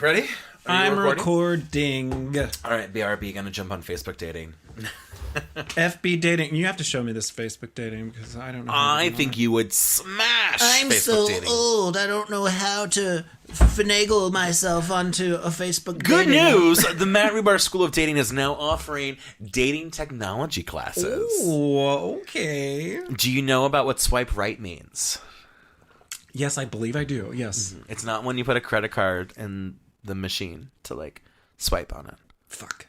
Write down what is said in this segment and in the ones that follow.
Ready? I'm recording. All right, BRB, gonna jump on Facebook dating. FB dating. You have to show me this Facebook dating because I don't know. I think you would smash I'm Facebook so dating. old. I don't know how to finagle myself onto a Facebook Good dating app. news! The Matt Rebar School of Dating is now offering dating technology classes. Oh, okay. Do you know about what swipe right means? Yes, I believe I do. Yes. It's not when you put a credit card in the machine to, like, swipe on it. Fuck.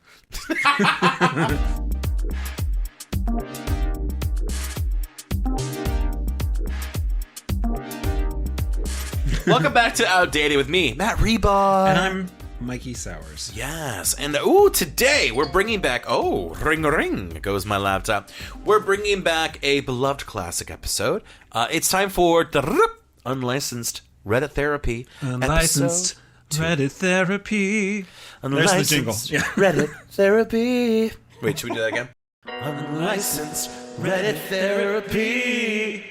Welcome back to Outdated with me, Matt Rebar. And I'm Mikey Sowers. Yes, and today we're bringing back, ring ring goes my laptop. We're bringing back a beloved classic episode. It's time for the unlicensed Reddit therapy. Unlicensed Reddit therapy. There's the jingle. Yeah. Reddit therapy. Wait, should we do that again? Unlicensed Reddit therapy.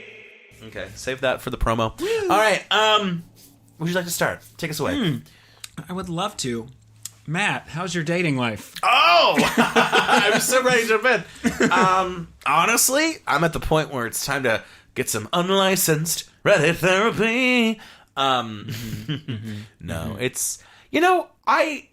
Okay, save that for the promo. All right, would you like to start? Take us away. I would love to. Matt, how's your dating life? Oh! I'm so ready to jump in. Honestly, I'm at the point where it's time to get some unlicensed Reddit therapy. No, it's... You know, I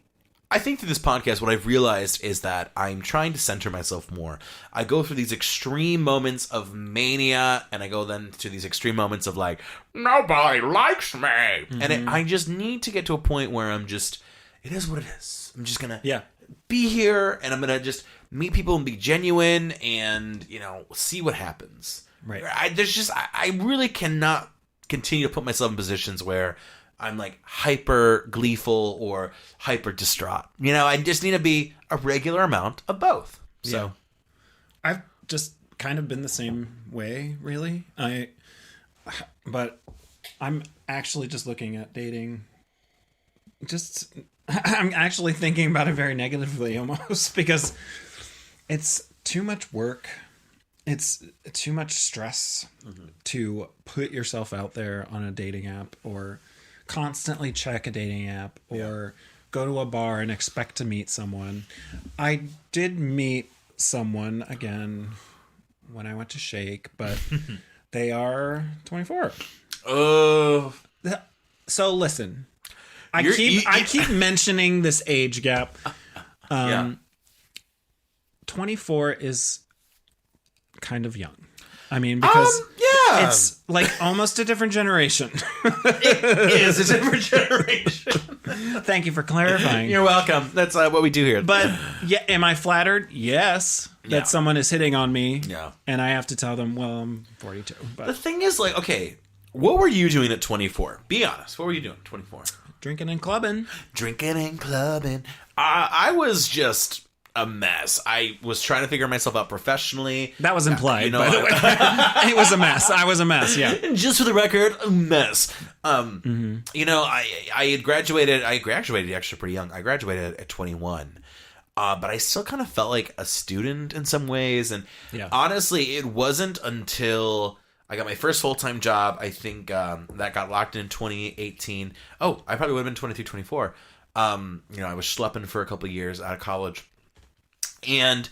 think through this podcast, what I've realized is that I'm trying to center myself more. I go through these extreme moments of mania, and I go then to these extreme moments of like, nobody likes me. And I just need to get to a point where I'm just, it is what it is. I'm just going to be here, and I'm going to just meet people and be genuine and, you know, see what happens. Right. I really cannot continue to put myself in positions where I'm like hyper gleeful or hyper distraught. You know, I just need to be a regular amount of both. So I've just kind of been the same way, really. But I'm actually just looking at dating. I'm actually thinking about it very negatively almost because it's too much work. It's too much stress to put yourself out there on a dating app or constantly check a dating app or go to a bar and expect to meet someone. I did meet someone again when I went to Shake, but they are 24. Oh. So listen, I keep mentioning this age gap. 24 is kind of young. I mean, because it's like almost a different generation. It is a different generation. Thank you for clarifying. You're welcome. That's what we do here. But yeah, am I flattered? Yes, that someone is hitting on me. Yeah. And I have to tell them, well, I'm 42. The But thing is, like, okay, what were you doing at 24? Be honest. What were you doing at 24? drinking and clubbing. Drinking and clubbing. I was just a mess. I was trying to figure myself out professionally. That was implied, you know, by the way. It was a mess. I was a mess, yeah. Just for the record, a mess. You know, I had graduated. I graduated actually pretty young. I graduated at 21. But I still kind of felt like a student in some ways. And honestly, it wasn't until I got my first full-time job, I think, that got locked in 2018. Oh, I probably would have been 23, 24. You know, I was schlepping for a couple of years out of college. And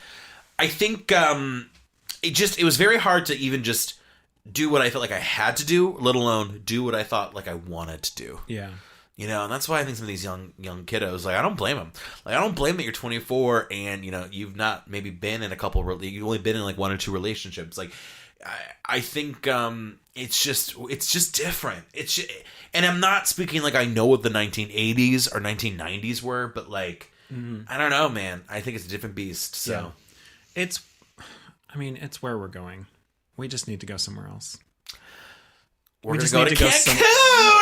I think it was very hard to even just do what I felt like I had to do, let alone do what I thought like I wanted to do. Yeah. You know, and that's why I think some of these young kiddos, like, I don't blame them. Like, I don't blame that you're 24 and, you know, you've not maybe been in you've only been in like one or two relationships. Like, I think it's just different. And I'm not speaking like I know what the 1980s or 1990s were, but like, I don't know, man. I think it's a different beast. So It's where we're going. We just need to go somewhere else. We're just going to go to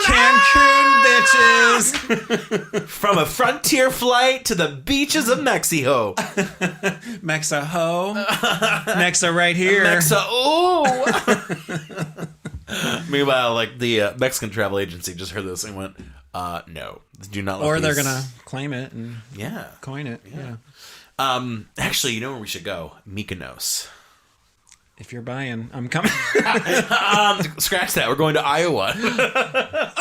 Cancun, bitches. From a frontier flight to the beaches of Mexico. Mexico. Mexa right here. Meanwhile, like the Mexican travel agency just heard this and went, no, do not let Or these... they're going to claim it and coin it. Yeah. Actually, you know where we should go? Mykonos. If you're buying, I'm coming. Scratch that. We're going to Iowa.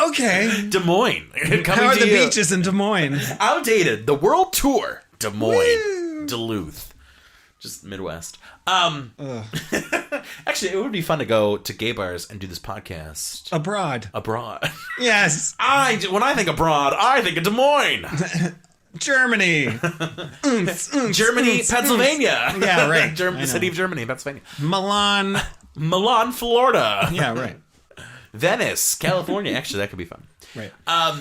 Okay. Des Moines. Coming How are to the you. beaches in Des Moines? Outdated. The World Tour. Des Moines. Duluth. Just Midwest. Actually, it would be fun to go to gay bars and do this podcast Abroad. abroad. Yes. When I think abroad, I think of Des Moines. Germany. Germany, Pennsylvania. Yeah, right. The city of Germany, Pennsylvania. Milan. Milan, Florida. Yeah, right. Venice, California. Actually, that could be fun. Right. All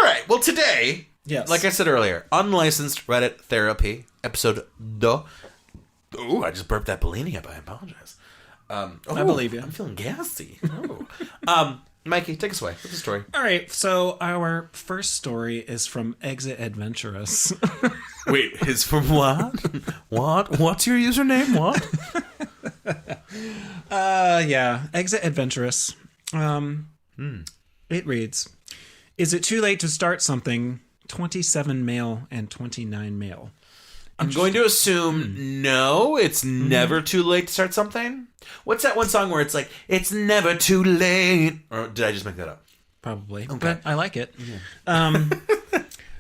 right. Well, today, Yes. like I said earlier, unlicensed Reddit therapy, episode 2. Ooh, I just burped that Bellini up. I apologize. I believe you. I'm feeling gassy. Oh. Mikey, take us away. What's the story? All right. So our first story is from Exit Adventurous. Wait, his from what? What? What's your username? What? Yeah. Exit Adventurous. It reads, is it too late to start something? 27 male and 29 male. I'm going to assume no, it's never too late to start something. What's that one song where it's like, it's never too late? Or did I just make that up? Probably. Okay. But I like it. Yeah.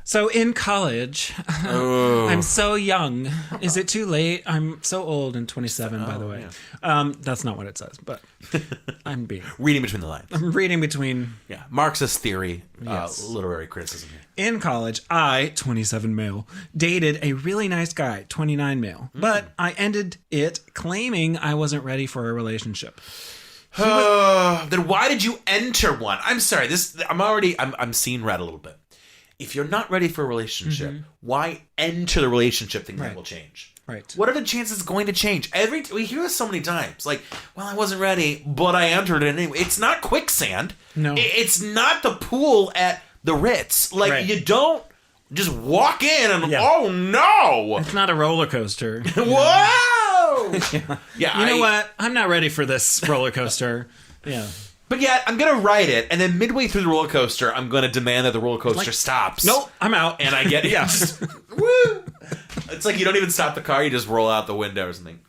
So in college, I'm so young. Is it too late? I'm so old and 27, by the way. Yeah. That's not what it says, but I'm reading between the lines. I'm reading between. Yeah, Marxist theory, Yes. literary criticism here. In college, I, 27 male, dated a really nice guy, 29 male, but I ended it claiming I wasn't ready for a relationship. Then why did you enter one? I'm sorry. I'm seeing red a little bit. If you're not ready for a relationship, why enter the relationship thinking that will change? Right. What are the chances it's going to change? We hear this so many times. Like, well, I wasn't ready, but I entered it anyway. It's not quicksand. No. It's not the pool at the Ritz. Like, Right. you don't just walk in and, Yeah. oh, no. It's not a roller coaster. Whoa. Yeah. You know what? I'm not ready for this roller coaster. Yeah. But yet, I'm going to ride it, and then midway through the roller coaster, I'm going to demand that the roller coaster stops. Nope, I'm out. And I get it. Just, woo! It's like you don't even stop the car, you just roll out the window or something.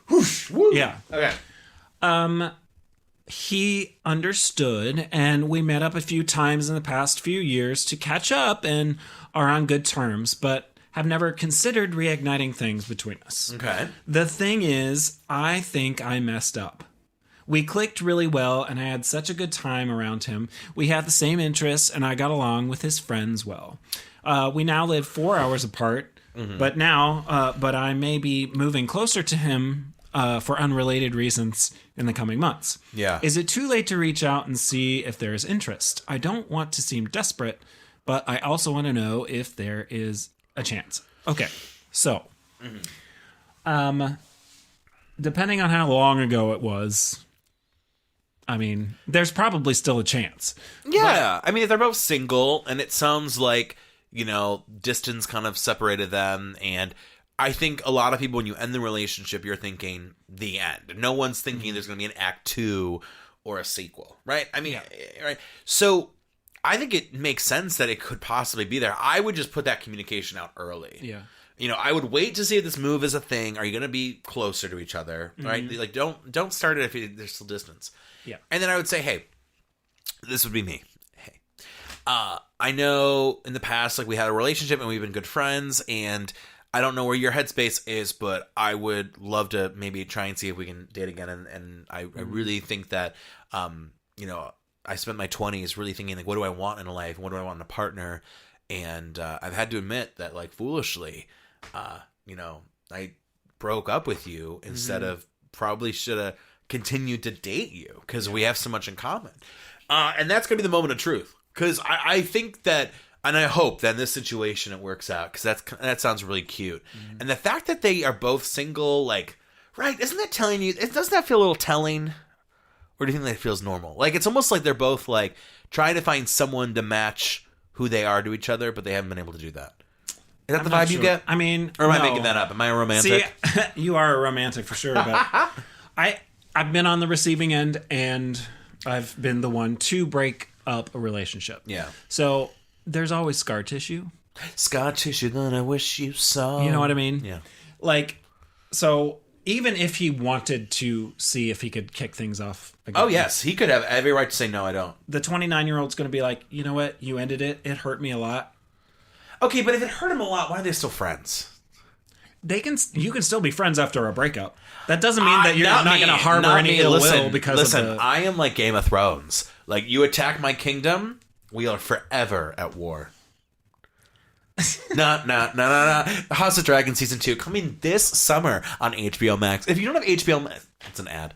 Whoosh, woo. Yeah. Okay. He understood, and we met up a few times in the past few years to catch up and are on good terms, but have never considered reigniting things between us. Okay. The thing is, I think I messed up. We clicked really well, and I had such a good time around him. We had the same interests, and I got along with his friends well. We now live 4 hours apart, but I may be moving closer to him for unrelated reasons in the coming months. Yeah. Is it too late to reach out and see if there is interest? I don't want to seem desperate, but I also want to know if there is a chance. Okay, so, depending on how long ago it was, I mean, there's probably still a chance. Yeah. I mean, if they're both single, and it sounds like, distance kind of separated them, and I think a lot of people, when you end the relationship, you're thinking the end. No one's thinking there's going to be an act 2 or a sequel, right? I mean, right? So I think it makes sense that it could possibly be there. I would just put that communication out early. Yeah. I would wait to see if this move is a thing. Are you going to be closer to each other, right? Like, don't start it if there's still distance. Yeah. And then I would say, hey, this would be me. Hey, I know in the past, like, we had a relationship and we've been good friends, and I don't know where your headspace is, but I would love to maybe try and see if we can date again. And I really think that, I spent my 20s really thinking, like, what do I want in a life? What do I want in a partner? And I've had to admit that, like, foolishly, I broke up with you instead of probably should have continued to date you because we have so much in common. And that's going to be the moment of truth. Because I think that, and I hope that in this situation it works out, because that sounds really cute. And the fact that they are both single, like, right, isn't that telling you, doesn't that feel a little telling? Or do you think that feels normal? Like, it's almost like they're both, like, trying to find someone to match who they are to each other, but they haven't been able to do that. Is that the vibe you get? I mean, or am I making that up? Am I a romantic? See, you are a romantic for sure, but I've been on the receiving end, and I've been the one to break up a relationship. Yeah. So there's always scar tissue. Scar tissue that I wish you saw. You know what I mean? Yeah. Like, so even if he wanted to see if he could kick things off again. Oh, yes. He could have every right to say, no, I don't. The 29-year-old's going to be like, you know what? You ended it. It hurt me a lot. Okay, but if it hurt him a lot, why are they still friends? You can still be friends after a breakup. That doesn't mean that you're not going to harbor any ill will because of the... I am like Game of Thrones. Like, you attack my kingdom, we are forever at war. No. House of Dragon Season 2 coming this summer on HBO Max. If you don't have HBO Max, it's an ad.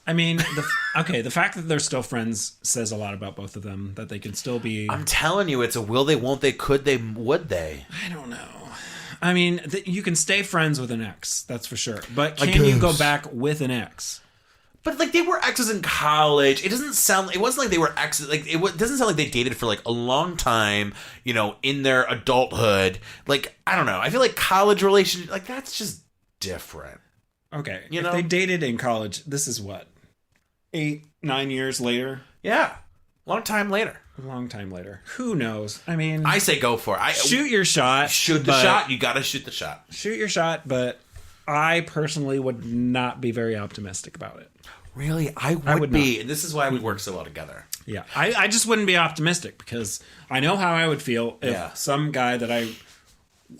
I mean, the fact that they're still friends says a lot about both of them, that they can still be... I'm telling you, it's a will they, won't they, could they, would they. I don't know. I mean, you can stay friends with an ex, that's for sure. But can you go back with an ex? But, like, they were exes in college. It wasn't like they were exes. Like, it doesn't sound like they dated for, like, a long time, you know, in their adulthood. Like, I don't know. I feel like college relationship, like, that's just different. Okay. You if know? they dated in college, this is what? 8-9 years later? Yeah. Long time later. A long time later. Who knows? I mean... I say go for it. Shoot your shot. Shoot the shot. You gotta shoot the shot. Shoot your shot, but I personally would not be very optimistic about it. Really? I would be. not. And this is why we work so well together. Yeah. I just wouldn't be optimistic because I know how I would feel if some guy that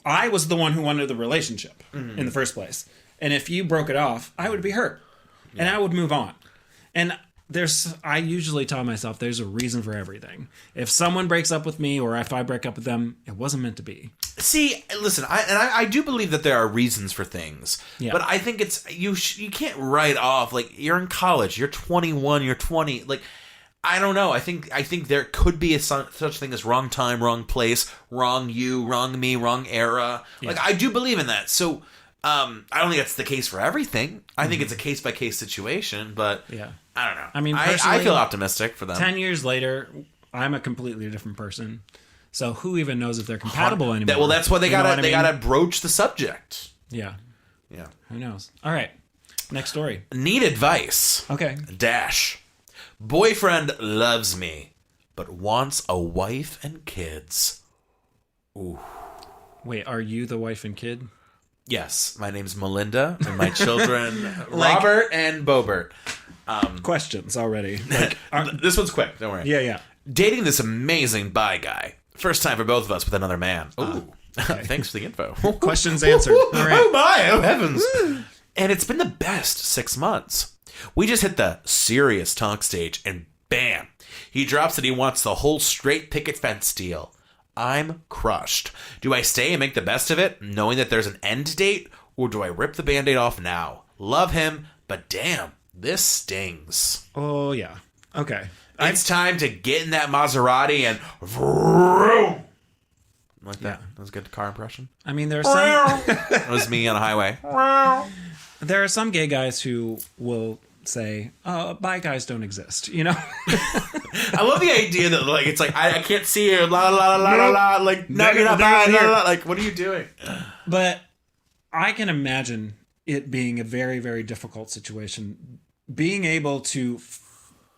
I was the one who wanted the relationship in the first place. And if you broke it off, I would be hurt. And I would move on. And I usually tell myself there's a reason for everything. If someone breaks up with me or if I break up with them, it wasn't meant to be. See, listen, I do believe that there are reasons for things. Yeah. But I think it's you can't write off, like, you're in college, you're 21, you're 20, like, I don't know. I think there could be such thing as wrong time, wrong place, wrong you, wrong me, wrong era. Yeah. Like, I do believe in that. So I don't think that's the case for everything. I think it's a case-by-case situation, but I don't know. I mean, I feel optimistic for them. 10 years later, I'm a completely different person. So who even knows if they're compatible anymore? Well, that's why they gotta broach the subject. Yeah. Yeah. Who knows? All right. Next story. Need advice. Okay. Dash. Boyfriend loves me, but wants a wife and kids. Ooh. Wait, are you the wife and kid? Yes, my name's Melinda, and my children Robert and Bobert. Questions already. This one's quick. Don't worry. Yeah. Dating this amazing bi guy. First time for both of us with another man. Ooh. Okay. Thanks for the info. Questions answered. All right. Oh my! Oh heavens! And it's been the best 6 months. We just hit the serious talk stage, and bam, he drops that he wants the whole straight picket fence deal. I'm crushed. Do I stay and make the best of it, knowing that there's an end date, or do I rip the Band-Aid off now? Love him, but damn, this stings. Oh, yeah. Okay. It's time to get in that Maserati and vroom. Like that? That was a good car impression? I mean, there are some... That was me on a highway. There are some gay guys who will say, bi guys don't exist, you know? I love the idea that, like, it's like, I can't see you, la la la la la, like, no, you're not bi, la, la, like, what are you doing? But I can imagine it being a very, very difficult situation, being able to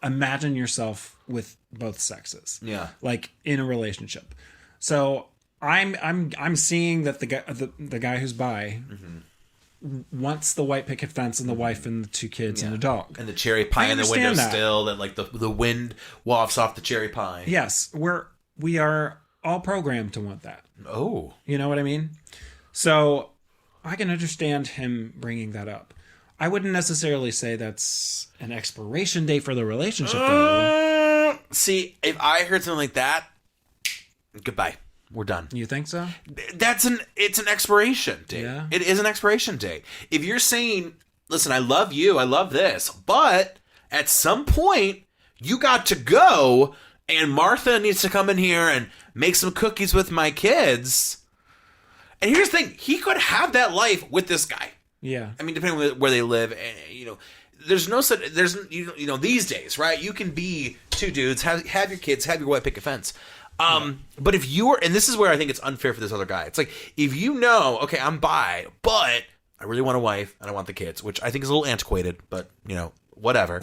imagine yourself with both sexes. Yeah. Like, in a relationship. So, I'm seeing that the guy who's bi wants the white picket fence and the wife and the 2 kids and the dog. And the cherry pie in the windowsill that, like, the wind wafts off the cherry pie. Yes, we are all programmed to want that. Oh. You know what I mean? So I can understand him bringing that up. I wouldn't necessarily say that's an expiration date for the relationship, though. See, if I heard something like that, goodbye. We're done. You think so? It's an expiration date. Yeah. It is an expiration date. If you're saying, listen, I love you, I love this, but at some point you got to go and Martha needs to come in here and make some cookies with my kids. And here's the thing, he could have that life with this guy. Yeah. I mean, depending on where they live, you know, there's no such, you know, these days, right? You can be 2 dudes, have your kids, have your white picket fence. But if you were, and this is where I think it's unfair for this other guy. It's like, if you know, okay, I'm bi, but I really want a wife and I want the kids, which I think is a little antiquated, but, you know, whatever.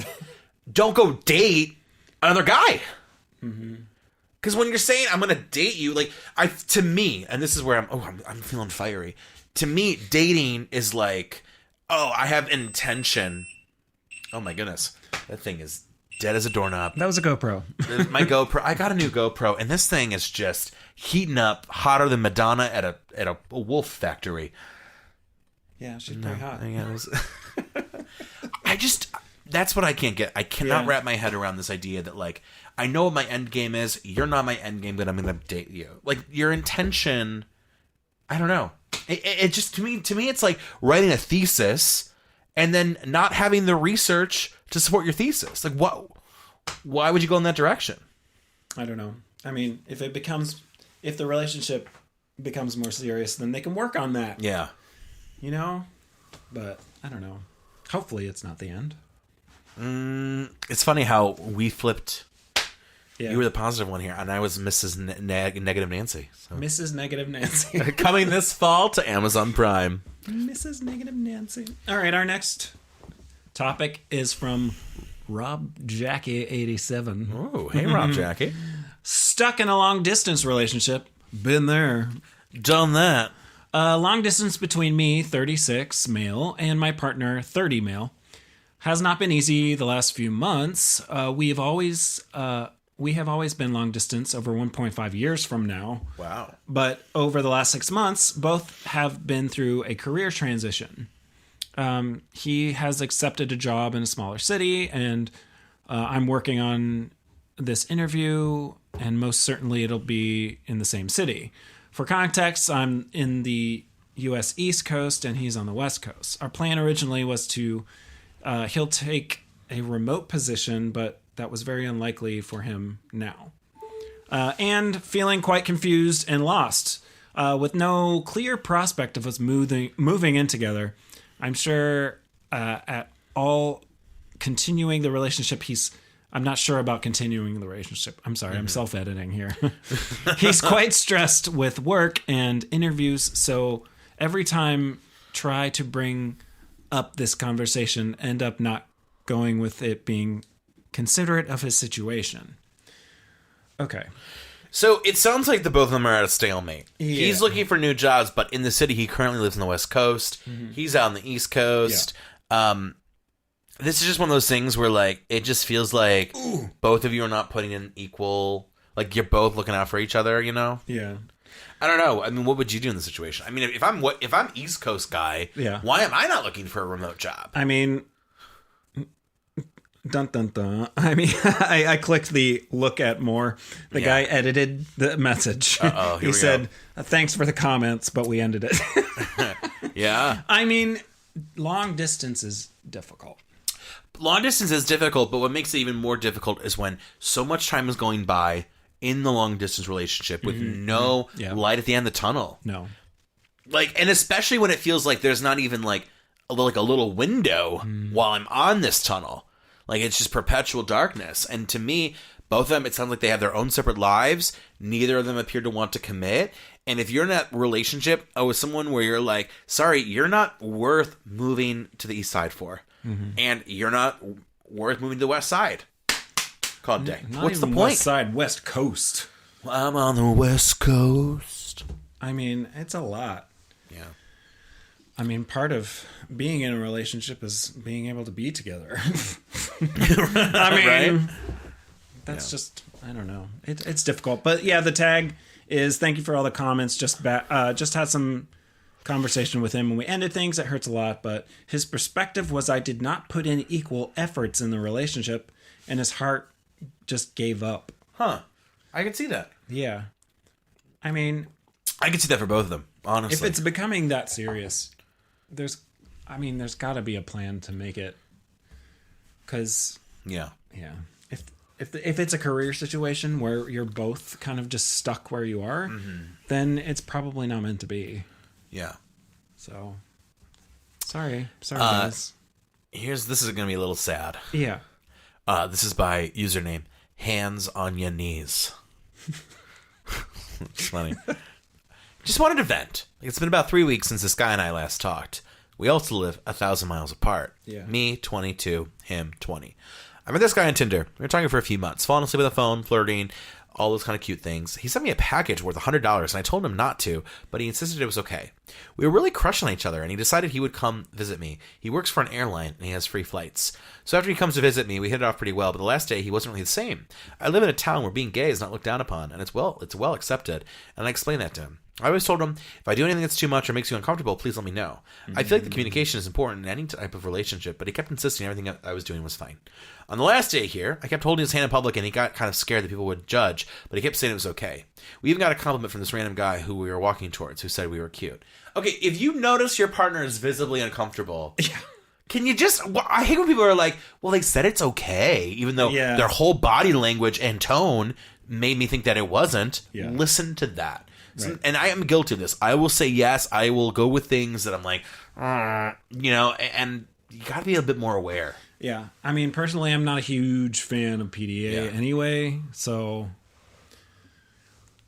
Don't go date another guy. Because when you're saying I'm going to date you, like, to me, and this is where I'm feeling fiery. To me, dating is like, Oh, I have intention. Oh my goodness. That thing is dead as a doorknob. That was a GoPro. My GoPro. I got a new GoPro, and this thing is just heating up hotter than Madonna at a wolf factory. Yeah, she's pretty hot. Yeah, that's what I can't get. I cannot wrap my head around this idea that, like, I know what my end game is. You're not my end game, but I'm going to date you. Like, your intention, I don't know. It just, to me, it's like writing a thesis and then not having the research to support your thesis. Like, why would you go in that direction? I don't know. I mean, if the relationship becomes more serious, then they can work on that. Yeah. You know? But I don't know. Hopefully it's not the end. It's funny how we flipped. Yeah. You were the positive one here, and I was Mrs. Negative Nancy. So. Mrs. Negative Nancy. Coming this fall to Amazon Prime. Mrs. Negative Nancy. All right, our next topic is from Rob Jackie 87. Oh, hey, Rob Jackie. Stuck in a long distance relationship. Been there. Done that. Long distance between me, 36 male, and my partner, 30 male, has not been easy the last few months. We have always been long distance over 1.5 years from now. Wow. But over the last 6 months, both have been through a career transition. He has accepted a job in a smaller city, and I'm working on this interview, and most certainly it'll be in the same city. For context, I'm in the U.S. East Coast, and he's on the West Coast. Our plan originally was to he'll take a remote position, but that was very unlikely for him now. And feeling quite confused and lost, with no clear prospect of us moving in together. I'm sure at all continuing the relationship, I'm not sure about continuing the relationship. I'm sorry, I'm self-editing here. He's quite stressed with work and interviews, so every time try to bring up this conversation, end up not going with it being considerate of his situation. Okay. So it sounds like the both of them are at a stalemate. Yeah. He's looking for new jobs, but in the city he currently lives on the West Coast. Mm-hmm. He's out on the East Coast. Yeah. This is just one of those things where, like, it just feels like both of you are not putting in equal, like, you're both looking out for each other, you know? Yeah. I don't know. I mean, what would you do in this situation? I mean, if I'm East Coast guy, why am I not looking for a remote job? I mean, dun dun dun. I mean, I clicked the look at more. The guy edited the message. He said, "Thanks for the comments, but we ended it." Yeah. I mean, long distance is difficult. Long distance is difficult, but what makes it even more difficult is when so much time is going by in the long distance relationship with no light at the end of the tunnel. No. Like, and especially when it feels like there's not even like a little window while I'm on this tunnel. Like, it's just perpetual darkness. And to me, both of them, it sounds like they have their own separate lives. Neither of them appear to want to commit. And if you're in that relationship with someone where you're like, sorry, you're not worth moving to the east side for. Mm-hmm. And you're not worth moving to the west side. Call it a day. What's the point? West side, West Coast. Well, I'm on the West Coast. I mean, it's a lot. Yeah. I mean, part of being in a relationship is being able to be together. I mean, right? That's just, I don't know. It's difficult. But yeah, the tag is thank you for all the comments. Just had some conversation with him when we ended things. It hurts a lot, but his perspective was I did not put in equal efforts in the relationship, and his heart just gave up. Huh. I can see that. Yeah. I mean, I can see that for both of them, honestly. If it's becoming that serious, there's got to be a plan to make it. Because yeah. If it's a career situation where you're both kind of just stuck where you are, then it's probably not meant to be. Yeah. So, sorry guys. This is going to be a little sad. Yeah. This is by username Hands on Your Knees. It's funny. Just wanted to vent. It's been about 3 weeks since this guy and I last talked. We also live 1,000 miles apart. Yeah. Me, 22, him, 20. I met this guy on Tinder. We were talking for a few months, falling asleep on the phone, flirting, all those kind of cute things. He sent me a package worth $100, and I told him not to, but he insisted it was okay. We were really crushing on each other, and he decided he would come visit me. He works for an airline, and he has free flights. So after he comes to visit me, we hit it off pretty well, but the last day, he wasn't really the same. I live in a town where being gay is not looked down upon, and it's well accepted, and I explained that to him. I always told him, if I do anything that's too much or makes you uncomfortable, please let me know. I feel like the communication is important in any type of relationship, but he kept insisting everything I was doing was fine. On the last day here, I kept holding his hand in public, and he got kind of scared that people would judge, but he kept saying it was okay. We even got a compliment from this random guy who we were walking towards, who said we were cute. Okay, if you notice your partner is visibly uncomfortable... Yeah. Can you just... I hate when people are like, well, they said it's okay, even though their whole body language and tone made me think that it wasn't. Yeah. Listen to that. Right. And I am guilty of this. I will say yes. I will go with things that I'm like, and you got to be a bit more aware. Yeah. I mean, personally, I'm not a huge fan of PDA anyway, so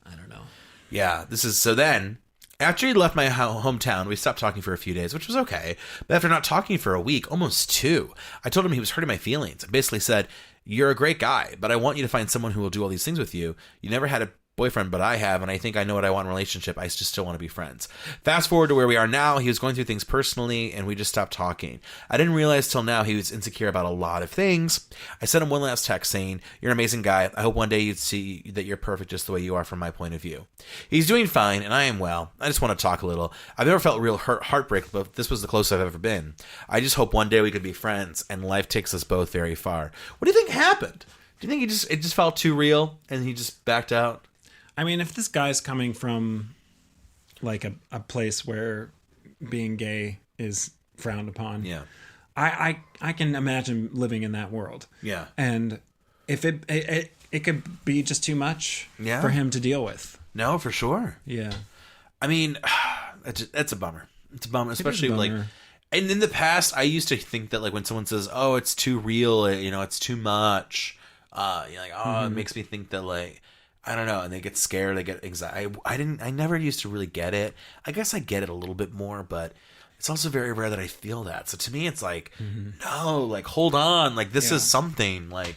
I don't know. Yeah. So then, after he left my hometown, we stopped talking for a few days, which was okay. But after not talking for a week, almost 2, I told him he was hurting my feelings. I basically said, you're a great guy, but I want you to find someone who will do all these things with you. You never had a boyfriend, but I have, and I think I know what I want in a relationship. I just still want to be friends. Fast forward to where we are now. He was going through things personally, and we just stopped talking. I didn't realize till now he was insecure about a lot of things. I sent him one last text saying, you're an amazing guy. I hope one day you'd see that you're perfect just the way you are from my point of view. He's doing fine, and I am well. I just want to talk a little. I've never felt real heartbreak, but this was the closest I've ever been. I just hope one day we could be friends, and life takes us both very far. What do you think happened? Do you think it just felt too real, and he just backed out? I mean, if this guy's coming from like a place where being gay is frowned upon, I can imagine living in that world. Yeah, and if it could be just too much for him to deal with. No, for sure. Yeah, I mean, that's a bummer. It's a bummer, especially like. And in the past, I used to think that like when someone says, "Oh, it's too real," it's too much. You're like, oh, it makes me think that like. I don't know, and they get scared, they get anxiety. I never used to really get it. I guess I get it a little bit more, but it's also very rare that I feel that. So to me, it's like, no, like, hold on, like, this is something, like,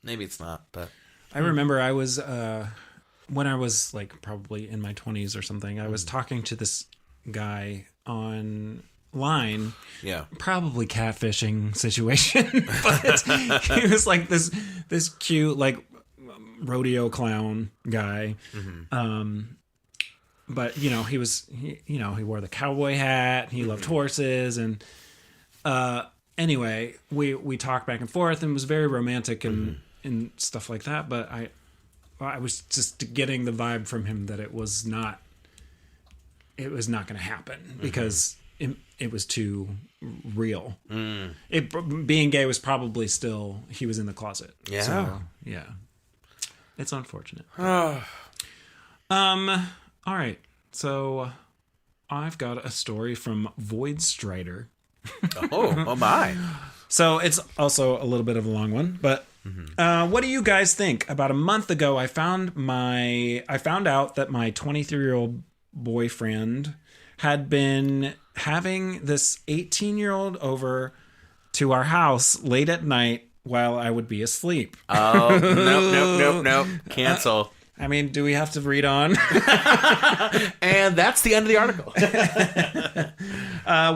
maybe it's not, but. I remember I was, when I was, like, probably in my 20s or something, I was talking to this guy online. Yeah. Probably catfishing situation, but he was like this cute, like, rodeo clown guy. But he wore the cowboy hat, he loved horses, and anyway we talked back and forth and it was very romantic and stuff like that, but I was just getting the vibe from him that it was not going to happen because it was too real. Being gay was probably still, he was in the closet. So, yeah. It's unfortunate. All right. So I've got a story from Void Strider. Oh my. So it's also a little bit of a long one, but what do you guys think? About a month ago, I found out that my 23-year-old boyfriend had been having this 18-year-old over to our house late at night while I would be asleep. Oh, nope. Cancel. I mean, do we have to read on? And that's the end of the article.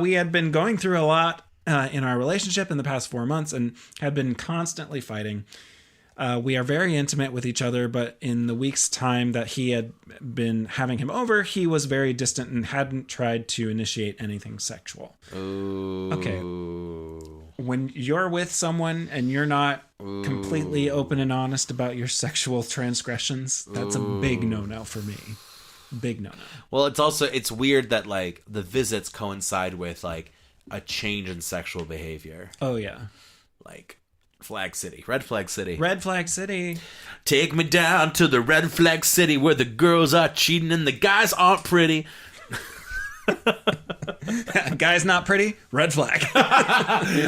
We had been going through a lot in our relationship in the past 4 months and had been constantly fighting. We are very intimate with each other, but in the week's time that he had been having him over, he was very distant and hadn't tried to initiate anything sexual. Ooh. Okay. When you're with someone and you're not completely open and honest about your sexual transgressions, that's a big no-no for me. Big no-no. Well, it's weird that like the visits coincide with like a change in sexual behavior. Oh yeah. Like Flag City. Red Flag City. Red Flag City. Take me down to the Red Flag City where the girls are cheating and the guys aren't pretty. Guy's not pretty? Red flag.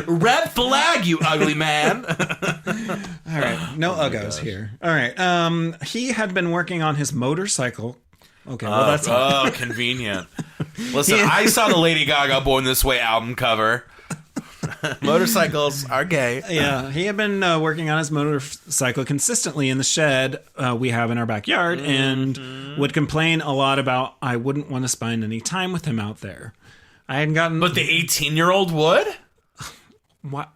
Red flag, you ugly man. All right. No uggos here. All right. He had been working on his motorcycle. Okay. Well, that's convenient. Listen, I saw the Lady Gaga Born This Way album cover. Motorcycles are gay. Yeah, he had been working on his motorcycle consistently in the shed we have in our backyard, and would complain a lot about I wouldn't want to spend any time with him out there. I hadn't gotten, But the 18-year-old would? what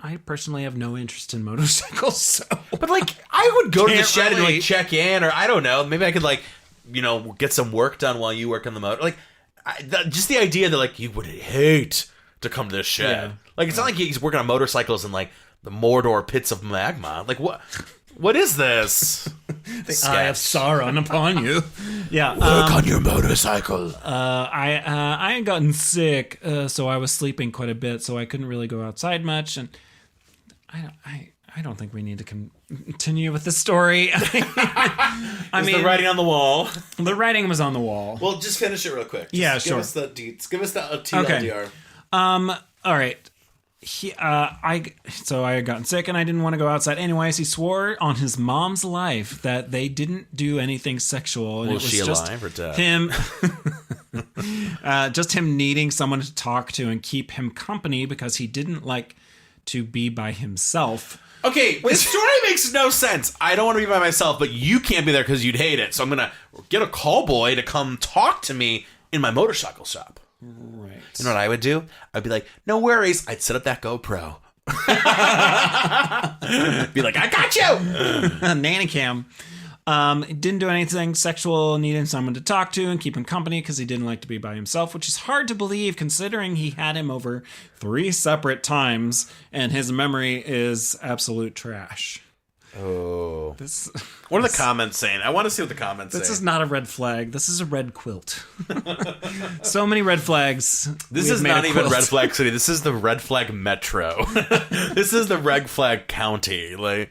I personally have no interest in motorcycles, so But like, I would go to the Can't shed and relate. like check in, or I don't know, maybe I could like, get some work done while you work on the motor. Like, just the idea that like you would hate to come to this shed. Yeah. Like, it's not like he's working on motorcycles in like the Mordor pits of magma. Like, what is this? the eye of Sauron upon you. Yeah, Work on your motorcycle. I had gotten sick, so I was sleeping quite a bit, so I couldn't really go outside much, and I don't think we need to continue with the story. I The writing on the wall. the writing was on the wall. Well, just finish it real quick. Yeah, Give sure. us the deets. Give us the TLDR. All right. So I had gotten sick and I didn't want to go outside anyways. He swore on his mom's life that they didn't do anything sexual, and Was it was she just alive or dead? him, just him needing someone to talk to and keep him company because he didn't like to be by himself. Okay, this story makes no sense. I don't want to be by myself, but you can't be there because you'd hate it. So I'm going to get a call boy to come talk to me in my motorcycle shop. Right. You know what I would do? I'd be like, no worries. I'd set up that GoPro. Be like, I got you. Nanny cam. Didn't do anything sexual, needing someone to talk to and keep him company because he didn't like to be by himself, which is hard to believe considering he had him over 3 separate times and his memory is absolute trash. Oh. This What are the comments saying? I want to see what the comments say. this is not a red flag. This is a red quilt. So many red flags. This We've is made a not even quilt. Red Flag City. This is the Red Flag Metro. This is the Red Flag County. Like,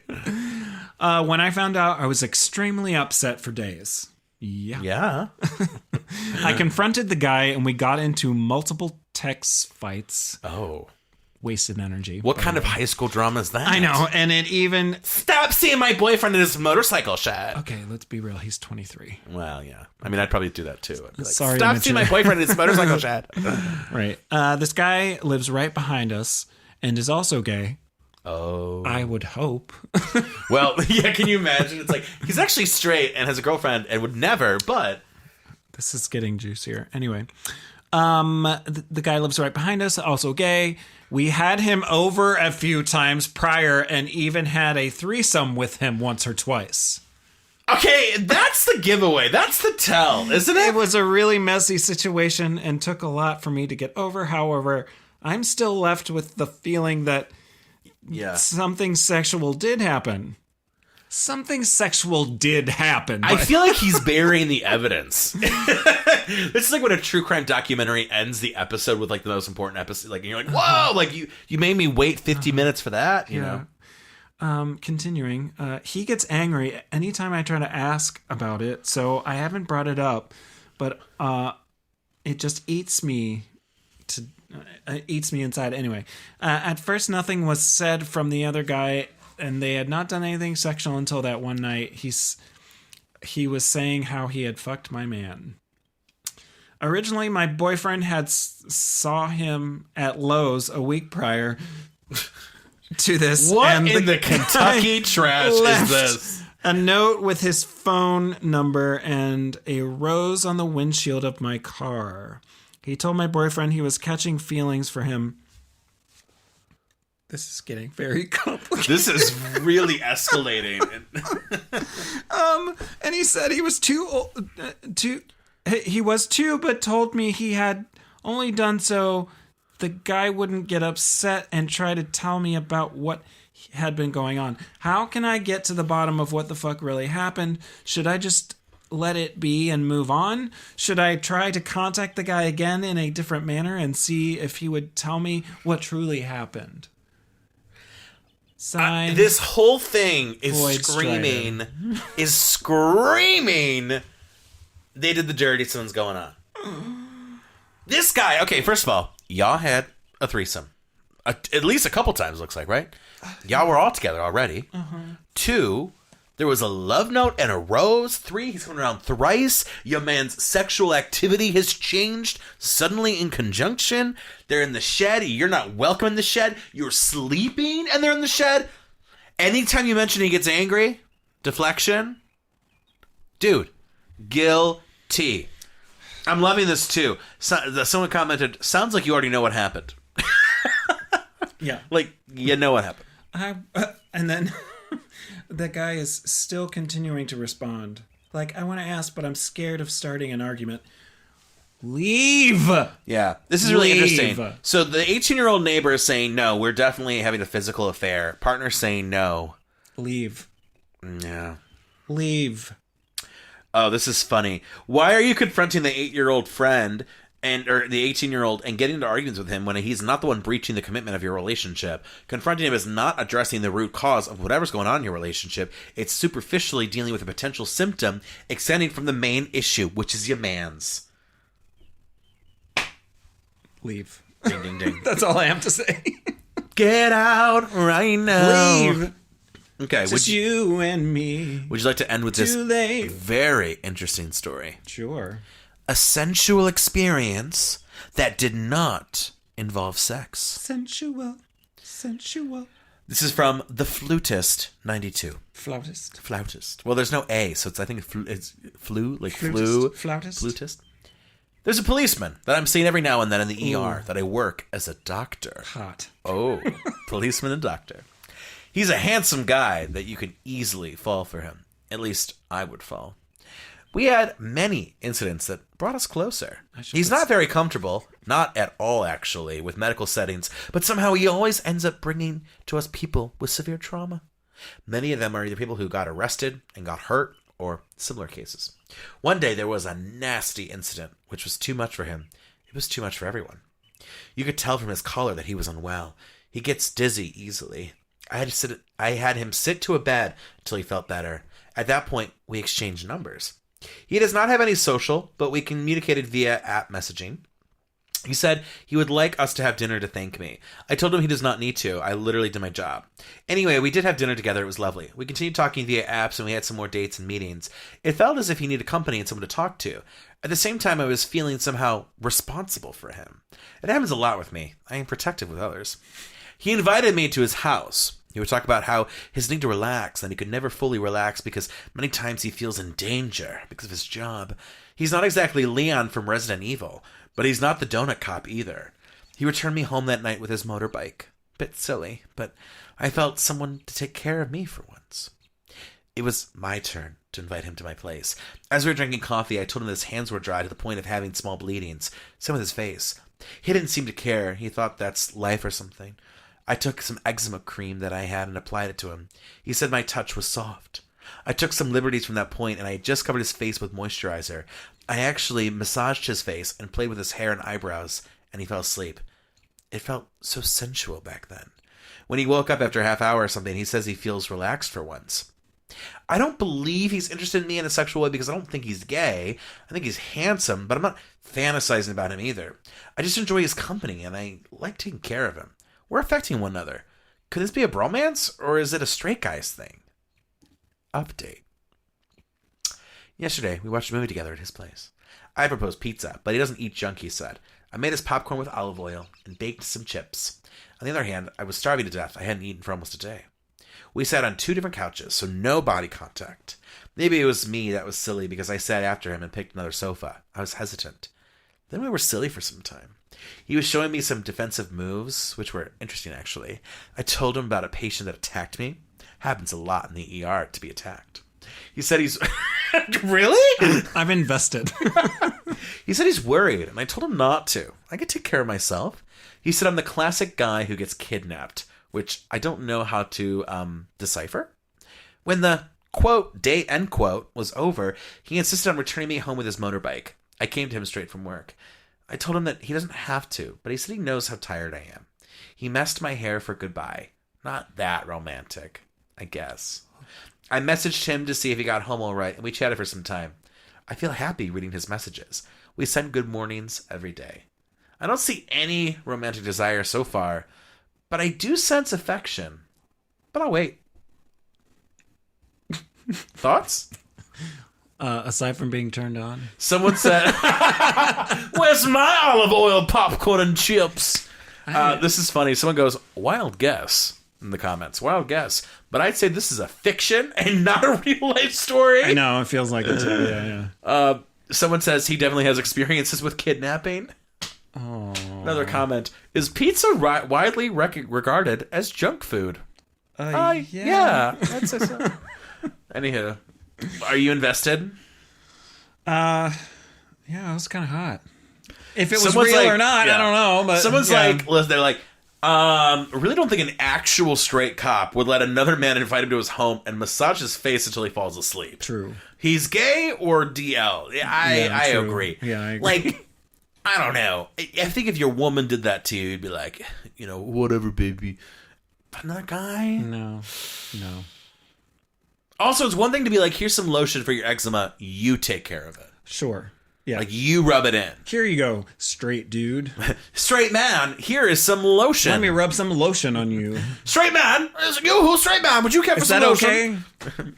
When I found out, I was extremely upset for days. yeah. I confronted the guy and we got into multiple text fights. Oh. Wasted energy. What kind of high school drama is that? I know, and it even... Stop seeing my boyfriend in his motorcycle shed. Okay, let's be real. He's 23. Well, yeah. I mean, I'd probably do that too. I'd be like, Sorry to stop mention seeing my that. boyfriend in his motorcycle shed. Right. This guy lives right behind us and is also gay. Oh. I would hope. Well, yeah, can you imagine? It's like, he's actually straight and has a girlfriend and would never, but... This is getting juicier. Anyway, the guy lives right behind us, also gay. We had him over a few times prior and even had a threesome with him once or twice. Okay, that's the giveaway. That's the tell, isn't it? It was a really messy situation and took a lot for me to get over. However, I'm still left with the feeling that Yeah. something sexual did happen. Something sexual did happen. I but- feel like he's burying the evidence. This is like when a true crime documentary ends the episode with like the most important episode. Like, and you're like, whoa, like you made me wait 50 minutes for that, you know? Continuing, he gets angry anytime I try to ask about it, so I haven't brought it up, but it just eats me inside anyway. At first, nothing was said from the other guy, and they had not done anything sexual until that one night. He was saying how he had fucked my man. Originally, my boyfriend had saw him at Lowe's a week prior to this. What and in the Kentucky trash is left this? a note with his phone number and a rose on the windshield of my car. He told my boyfriend he was catching feelings for him. This is getting very complicated. This is really escalating. And he said he was too old, he was too, but told me he had only done so the guy wouldn't get upset and try to tell me about what had been going on. How can I get to the bottom of what the fuck really happened? Should I just let it be and move on? Should I try to contact the guy again in a different manner and see if he would tell me what truly happened? Sign. This whole thing is Floyd screaming. Is screaming. They did the dirty. Something's going on. This guy. Okay, first of all, y'all had a threesome, at least a couple times. Looks like, right? Y'all were all together already. 2, There was a love note and a rose. 3, he's coming around thrice. Your man's sexual activity has changed suddenly in conjunction. They're in the shed. You're not welcome in the shed. You're sleeping and they're in the shed. Anytime you mention he gets angry, deflection. Dude, guilty. I'm loving this too. Someone commented, sounds like you already know what happened. Yeah. Like, you know what happened. And then the guy is still continuing to respond. Like, I want to ask, but I'm scared of starting an argument. Leave! Yeah, this is really Leave. interesting. So the 18-year-old neighbor is saying, no, we're definitely having a physical affair. Partner saying no. Leave. Yeah. Leave. Oh, this is funny. Why are you confronting the 8-year-old friend or the 18-year-old and getting into arguments with him when he's not the one breaching the commitment of your relationship? Confronting him is not addressing the root cause of whatever's going on in your relationship. It's superficially dealing with a potential symptom extending from the main issue, which is your man's. Leave. Ding, ding, ding. That's all I have to say. Get out right now. Leave. Okay, Just you and me. would you like to end with this Too late. very interesting story? Sure. A sensual experience that did not involve sex. Sensual. This is from The Flutist 92. Flautist. Flautist. Well, there's no A, so I think it's flu, like Flutist. flu. Flautist. Flutist. There's a policeman that I'm seeing every now and then in the ER that I work as a doctor. Hot. Oh, policeman and doctor. He's a handsome guy that you could easily fall for him. At least I would fall. We had many incidents that brought us closer. He's not very comfortable, not at all actually, with medical settings, but somehow he always ends up bringing to us people with severe trauma. Many of them are either people who got arrested and got hurt, or similar cases. One day there was a nasty incident, which was too much for him. It was too much for everyone. You could tell from his color that he was unwell. He gets dizzy easily. I had him sit to a bed until he felt better. At that point, we exchanged numbers. He does not have any social, but we communicated via app messaging. He said he would like us to have dinner to thank me. I told him he does not need to. I literally did my job. Anyway, we did have dinner together. It was lovely. We continued talking via apps and we had some more dates and meetings. It felt as if he needed company and someone to talk to. At the same time, I was feeling somehow responsible for him. It happens a lot with me. I am protective with others. He invited me to his house. He would talk about how his need to relax, and he could never fully relax because many times he feels in danger because of his job. He's not exactly Leon from Resident Evil, but he's not the donut cop either. He returned me home that night with his motorbike. Bit silly, but I felt someone to take care of me for once. It was my turn to invite him to my place. As we were drinking coffee, I told him that his hands were dry to the point of having small bleedings, some with his face. He didn't seem to care. He thought that's life or something. I took some eczema cream that I had and applied it to him. He said my touch was soft. I took some liberties from that point, and I had just covered his face with moisturizer. I actually massaged his face and played with his hair and eyebrows, and he fell asleep. It felt so sensual back then. When he woke up after a half hour or something, he says he feels relaxed for once. I don't believe he's interested in me in a sexual way because I don't think he's gay. I think he's handsome, but I'm not fantasizing about him either. I just enjoy his company, and I like taking care of him. We're affecting one another. Could this be a bromance, or is it a straight guy's thing? Update. Yesterday, we watched a movie together at his place. I proposed pizza, but he doesn't eat junk, he said. I made his popcorn with olive oil and baked some chips. On the other hand, I was starving to death. I hadn't eaten for almost a day. We sat on 2 different couches, so no body contact. Maybe it was me that was silly because I sat after him and picked another sofa. I was hesitant. Then we were silly for some time. He was showing me some defensive moves, which were interesting, actually. I told him about a patient that attacked me. Happens a lot in the ER to be attacked. He said he's... Really? I've invested. He said he's worried, and I told him not to. I could take care of myself. He said I'm the classic guy who gets kidnapped, which I don't know how to decipher. When the, quote, date, end quote, was over, he insisted on returning me home with his motorbike. I came to him straight from work. I told him that he doesn't have to, but he said he knows how tired I am. He messed my hair for goodbye. Not that romantic, I guess. I messaged him to see if he got home all right, and we chatted for some time. I feel happy reading his messages. We send good mornings every day. I don't see any romantic desire so far, but I do sense affection. But I'll wait. Thoughts? Aside from being turned on. Someone said, "Where's my olive oil, popcorn, and chips?" This is funny. Someone goes, "Wild guess," in the comments. Wild guess. But I'd say this is a fiction and not a real life story. I know, it feels like it too. Yeah. Someone says he definitely has experiences with kidnapping. Oh. Another comment. Is pizza widely regarded as junk food? Yeah. I'd say so. Anywho. Are you invested? Yeah, it was kind of hot. If it was Someone's real like- or not, yeah. I don't know. But Someone's yeah. like, listen, they're like, really don't think an actual straight cop would let another man invite him to his home and massage his face until he falls asleep. True. He's gay or DL? I true. agree. Yeah, I agree. Like, I don't know. I think if your woman did that to you, you'd be like, whatever, baby. But not a guy. No. Also, it's one thing to be like, here's some lotion for your eczema. You take care of it. Sure. Yeah. Like, you rub it in. Here you go, straight dude. Straight man, here is some lotion. Let me rub some lotion on you. Straight man, you straight man, would you care for Is some that lotion? okay?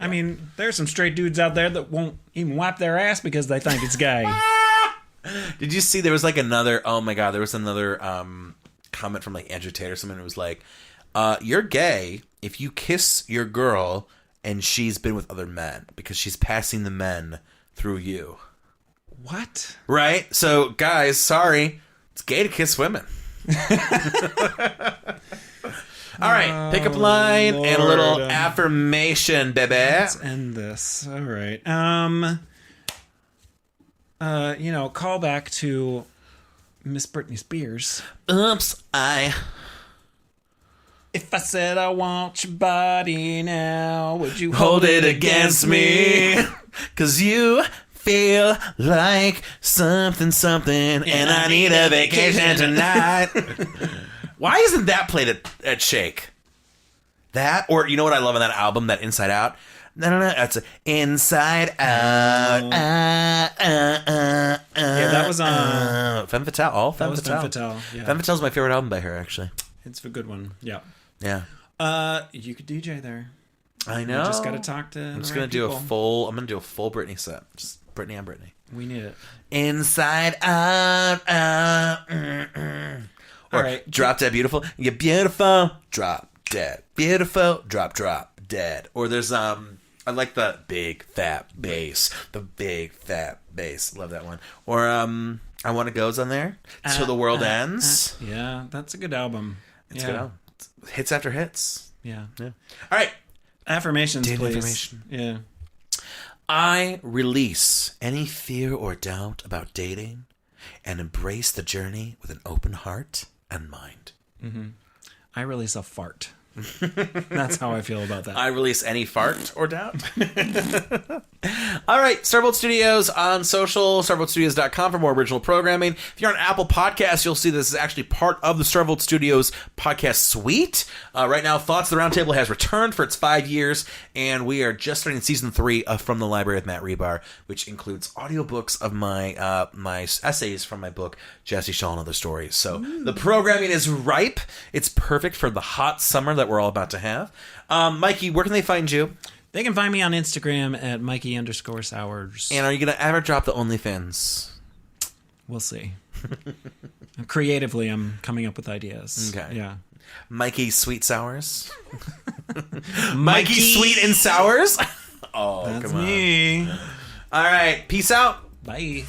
I mean, there's some straight dudes out there that won't even wipe their ass because they think it's gay. Did you see there was like another, oh my god, there was another comment from like Andrew Tate or someone who was like, you're gay if you kiss your girl and she's been with other men because she's passing the men through you. What? Right? So, guys, sorry. It's gay to kiss women. All right. Pick up line and a little Lord. affirmation, baby. Let's end this. All right. Call back to Miss Britney Spears. Oops, If I said I want your body now, would you hold it against me. 'Cause you feel like something, and I need a vacation tonight. Why isn't that played at Shake? That, or you know what I love on that album, that Inside Out? No, that's Inside Out. Yeah, that was on. Femme Fatale. All Femme was Fatale. Femme Fatale, yeah. Femme Fatale's my favorite album by her, actually. It's a good one. Yeah. Yeah. You could DJ there. I know. You just got to talk to. I'm just gonna do a full. I'm gonna do a full Britney set. Just Britney on Britney. We need it. Inside Out. Or All right. Drop Dead Beautiful. You're beautiful. Drop Dead Beautiful. Drop Dead. Or there's I like the big fat bass. The big fat bass. Love that one. Or I Want to Go's on there. Till the World Ends. Yeah, that's a good album. It's good album. Hits after hits. Yeah. Yeah. All right. Affirmations, Daily please. affirmation. Yeah. I release any fear or doubt about dating and embrace the journey with an open heart and mind. I release a fart. That's how I feel about that. I release any fart or doubt. All right, Starbolt Studios on social, starboltstudios.com for more original programming. If you're on Apple Podcasts, you'll see this is actually part of the Starbolt Studios podcast suite. Right now, Thoughts of the Roundtable has returned for its 5 years, and we are just starting season 3 of From the Library with Matt Rebar, which includes audiobooks of my my essays from my book, Jesse Shaw and Other Stories. So the programming is ripe. It's perfect for the hot summer that we're all about to have. Mikey, where can they find you? They can find me on Instagram at Mikey_Sowers. And are you going to ever drop the OnlyFans? We'll see. Creatively, I'm coming up with ideas. Okay. Yeah. Mikey Sweet Sours? Mikey Sweet and Sours? Oh, That's come on. me. All right. Peace out. Bye.